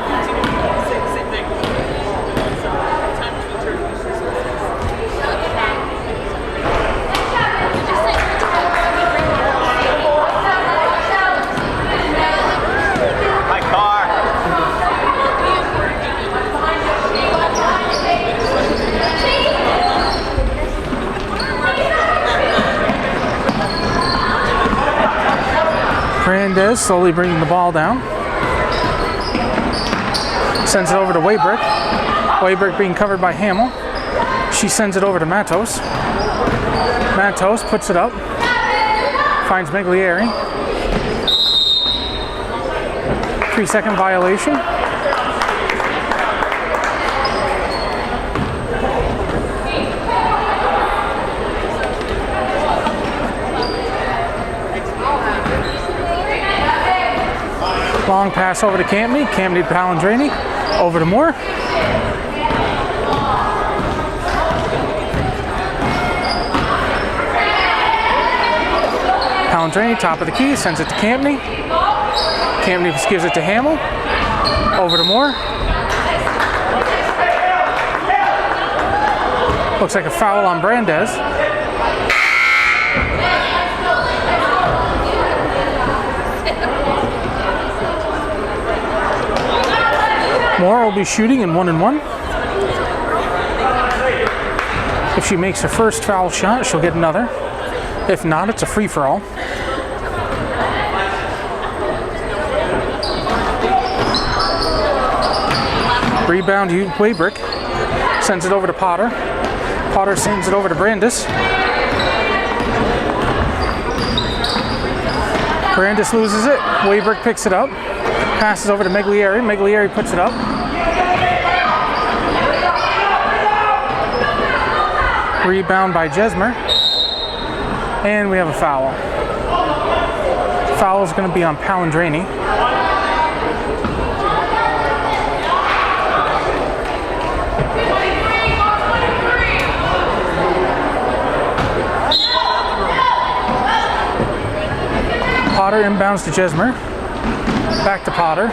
Brandez slowly bringing the ball down. Sends it over to Waybrick. Waybrick being covered by Hamill. She sends it over to Matos. Matos puts it up. Finds Miglieri. 3-second violation. Long pass over to Campney. Campney to Palandrini. Over to Moore. Palandrini, top of the key, sends it to Campney. Campney gives it to Hamill. Over to Moore. Looks like a foul on Brandez. Moore will be shooting in 1-1. If she makes her first foul shot, she'll get another. If not, it's a free-for-all. Rebound, Waybrick. Sends it over to Potter. Potter sends it over to Brandis. Brandis loses it. Waybrick picks it up. Passes over to Miglieri. Miglieri puts it up. Rebound by Jesmer. And we have a foul. Foul is going to be on Palandrini. Potter inbounds to Jesmer. Back to Potter.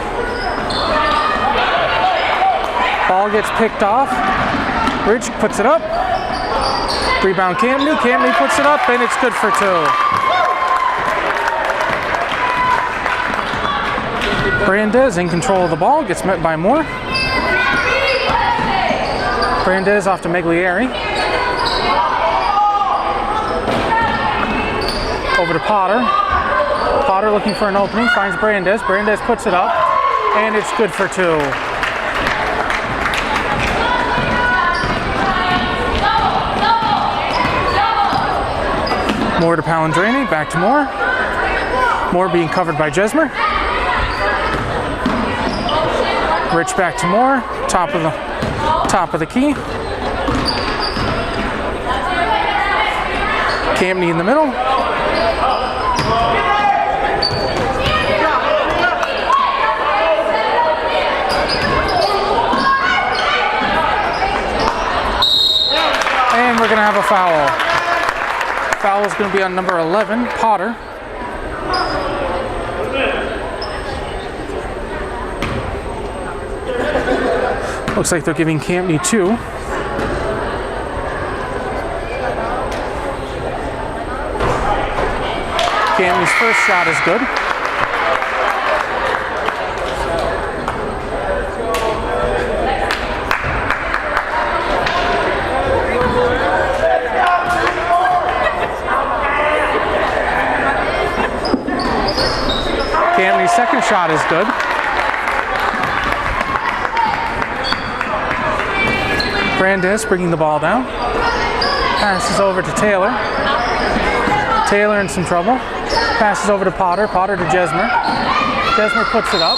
Ball gets picked off. Rich puts it up. Rebound Campney. Campney puts it up, and it's good for 2. Brandez in control of the ball. Gets met by Moore. Brandez off to Miglieri. Over to Potter. Potter looking for an opening, finds Brandez. Brandez puts it up, and it's good for 2. Moore to Palandrini, back to Moore. Moore being covered by Jesmer. Rich back to Moore, top of the key. Campney in the middle. And we're going to have a foul. Foul is going to be on number 11, Potter. Looks like they're giving Campney 2. Campney's first shot is good. Campney's second shot is good. Brandis bringing the ball down. Passes over to Taylor. Taylor in some trouble. Passes over to Potter. Potter to Jesmer. Jesmer puts it up.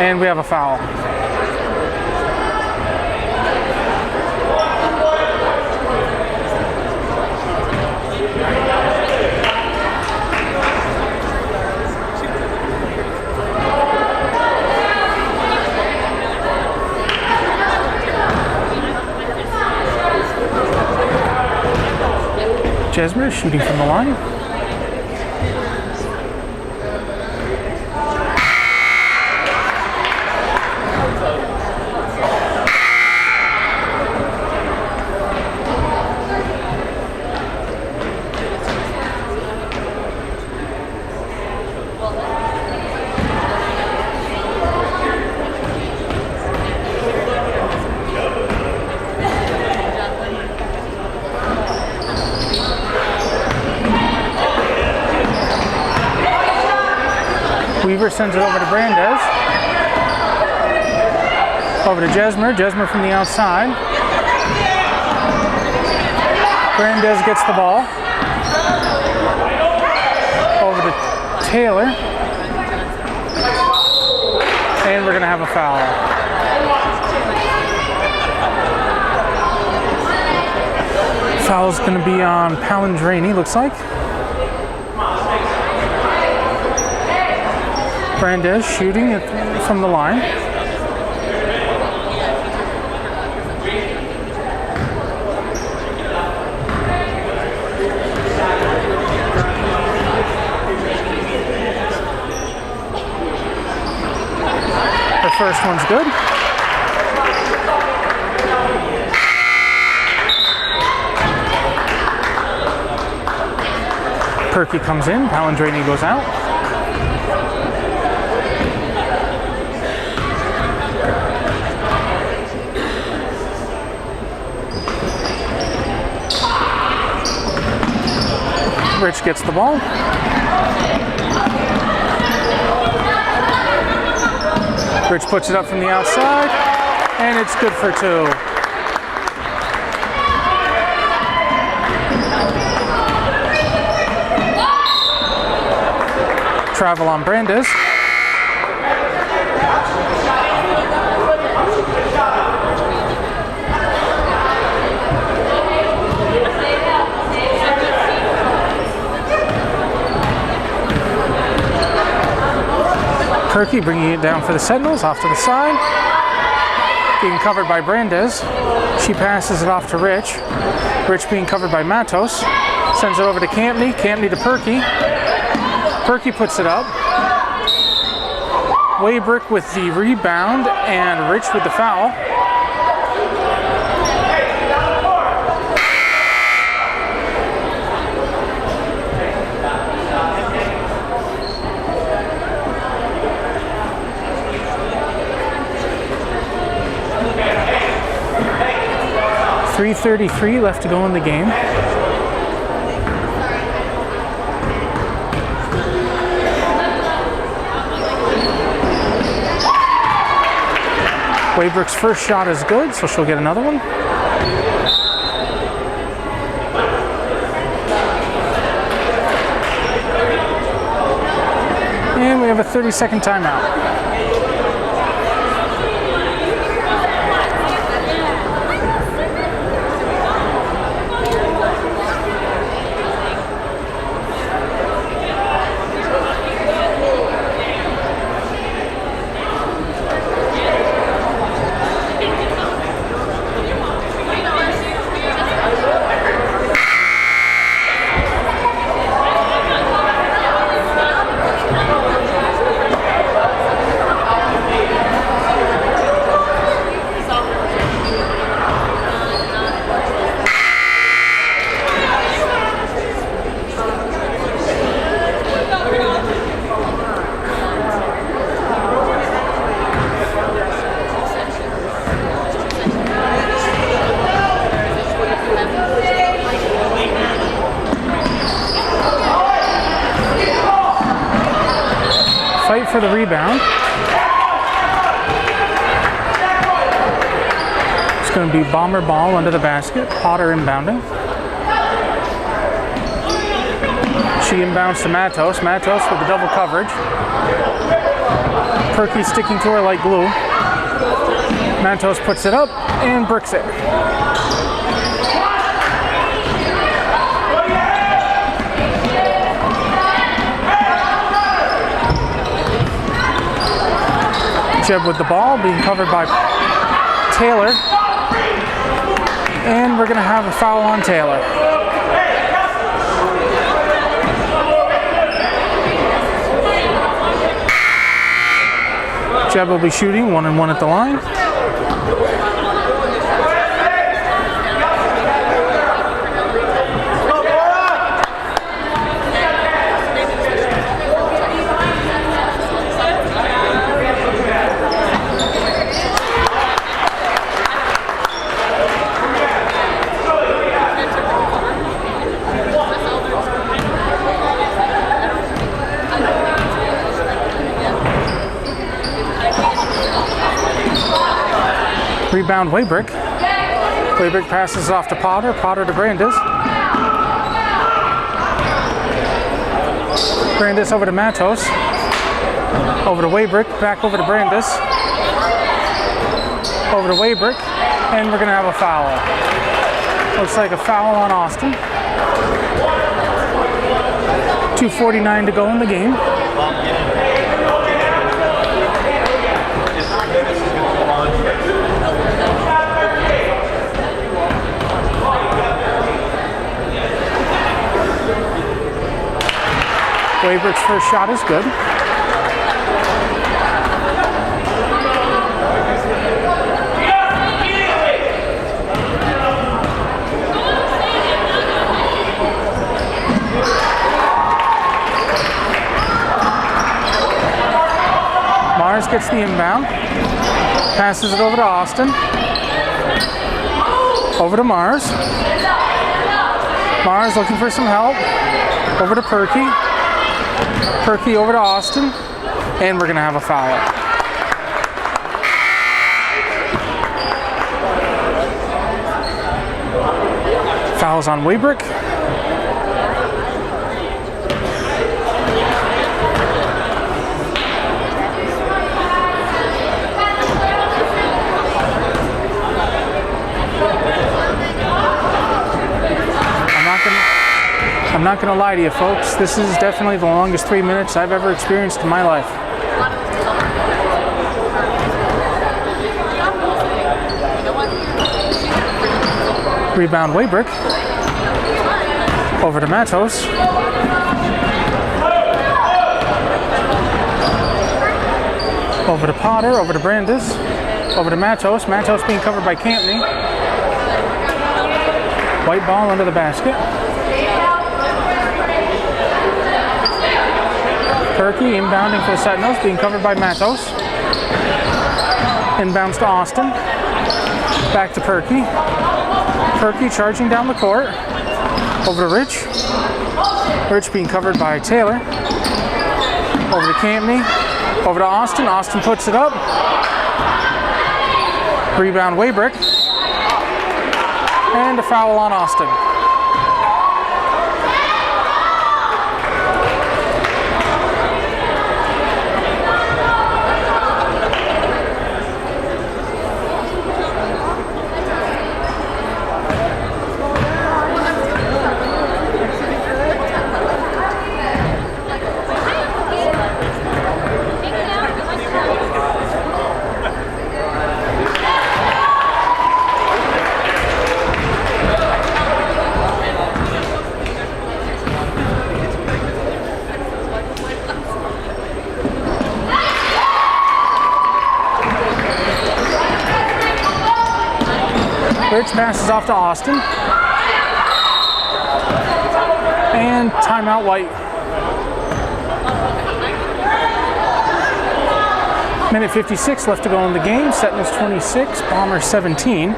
And we have a foul. Jesmer shooting from the line. Weaver sends it over to Brandes. Over to Jesmer. Jesmer from the outside. Brandes gets the ball. Over to Taylor. And we're going to have a foul. Foul's going to be on Palindrani, looks like. Brandes shooting it from the line. The first one's good. Perky comes in, Palindrani goes out. Rich gets the ball. Rich puts it up from the outside, and it's good for two. Travel on Brandes. Perky bringing it down for the Sentinels, off to the side. Being covered by Brandes. She passes it off to Rich. Rich being covered by Matos. Sends it over to Campney. Campney to Perky. Perky puts it up. Waybrick with the rebound and Rich with the foul. .333 left to go in the game. Waybrick's first shot is good, so she'll get another one. And we have a 30-second timeout. Fight for the rebound. It's going to be Bomber ball under the basket. Potter inbounding. She inbounds to Matos. Matos with the double coverage. Perky sticking to her like glue. Matos puts it up and bricks it. Jeb with the ball, being covered by Taylor. And we're going to have a foul on Taylor. Jeb will be shooting 1-1 at the line. Rebound Waybrick. Waybrick passes off to Potter. Potter to Brandis. Brandis over to Matos. Over to Waybrick. Back over to Brandis. Over to Waybrick. And we're going to have a foul. Looks like a foul on Austin. 2:49 to go in the game. Waybrick's first shot is good. Mars gets the inbound, passes it over to Austin, over to Mars. Mars looking for some help, over to Perky. Perky over to Austin, and we're going to have a foul. Fouls on Waybrick. I'm not going to lie to you, folks. This is definitely the longest 3 minutes I've ever experienced in my life. Rebound Waybrick. Over to Matos. Over to Potter. Over to Brandis. Over to Matos. Matos being covered by Campney. White ball under the basket. Perky inbounding for the Sentinels, being covered by Matos. Inbounds to Austin. Back to Perky. Perky charging down the court. Over to Rich. Rich being covered by Taylor. Over to Campney. Over to Austin. Austin puts it up. Rebound Waybrick. And a foul on Austin. Rich passes off to Austin. And timeout White. Minute 56 left to go in the game. Sentinels 26, Bombers 17.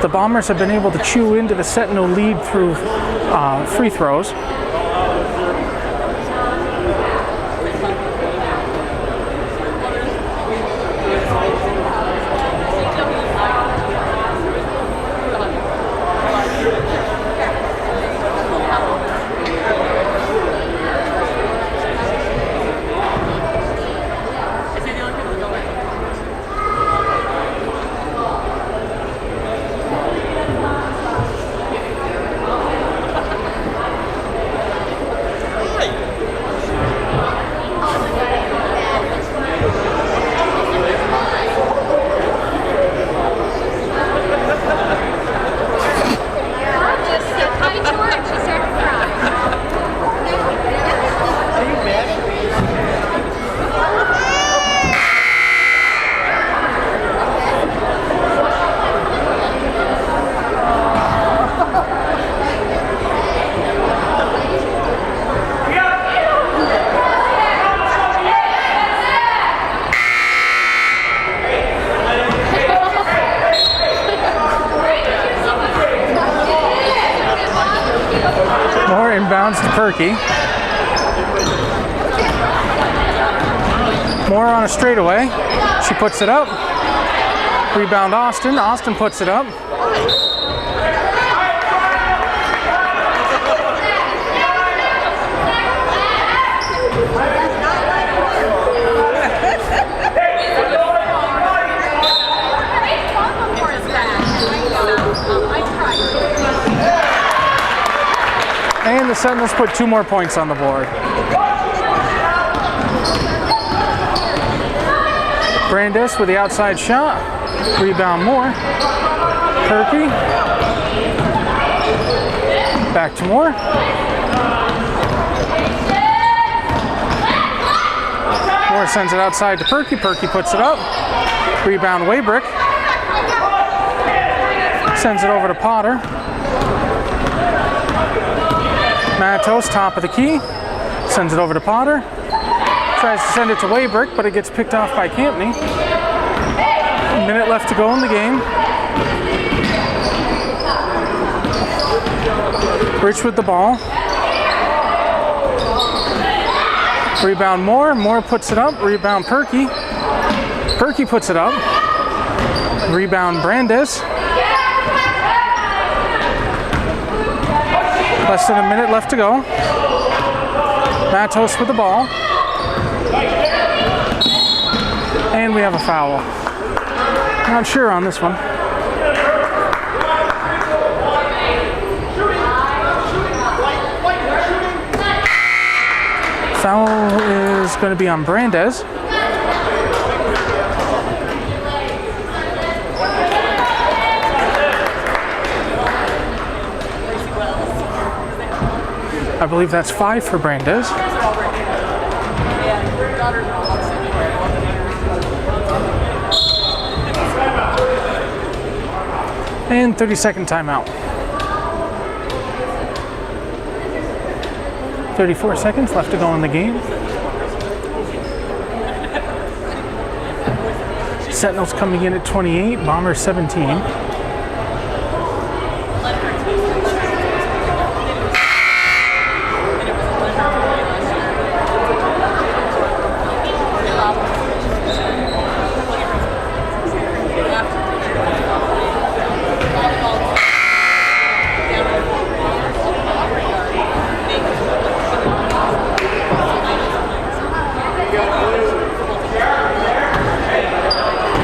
The Bombers have been able to chew into the Sentinel lead through free throws. Inbounds to Perky. Moore on a straightaway. She puts it up. Rebound Austin. Austin puts it up. And the Sentinels put 2 more points on the board. Brandes with the outside shot. Rebound Moore. Perky. Back to Moore. Moore sends it outside to Perky. Perky puts it up. Rebound Waybrick. Sends it over to Potter. Matos, top of the key. Sends it over to Potter. Tries to send it to Waybrick, but it gets picked off by Campney. A minute left to go in the game. Rich with the ball. Rebound Moore. Moore puts it up. Rebound Perky. Perky puts it up. Rebound Brandes. Less than a minute left to go. Matos with the ball. And we have a foul. Not sure on this one. Foul is going to be on Brandes. I believe that's 5 for Brandes. And 30-second timeout. 34 seconds left to go in the game. Sentinels coming in at 28, Bombers 17.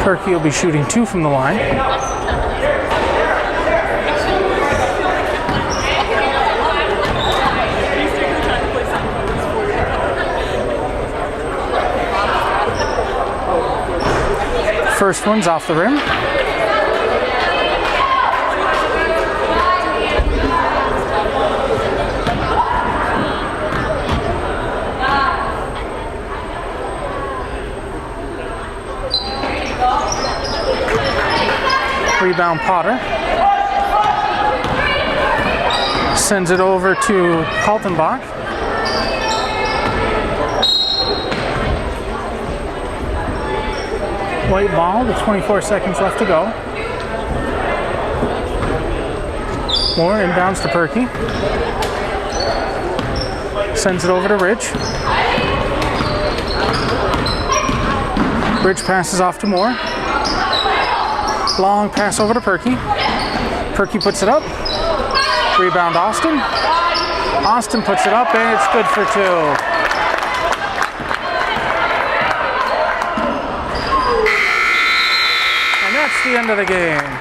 Perky will be shooting 2 from the line. First one's off the rim. Rebound Potter. Sends it over to Kaltenbach. White ball with 24 seconds left to go. Moore inbounds to Perky. Sends it over to Rich. Rich passes off to Moore. Long pass over to Perky. Perky puts it up. Rebound Austin. Austin puts it up and it's good for 2. And that's the end of the game.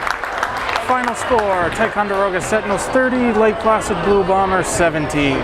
Final score, Ticonderoga Sentinels 30, Lake Placid Blue Bombers 17.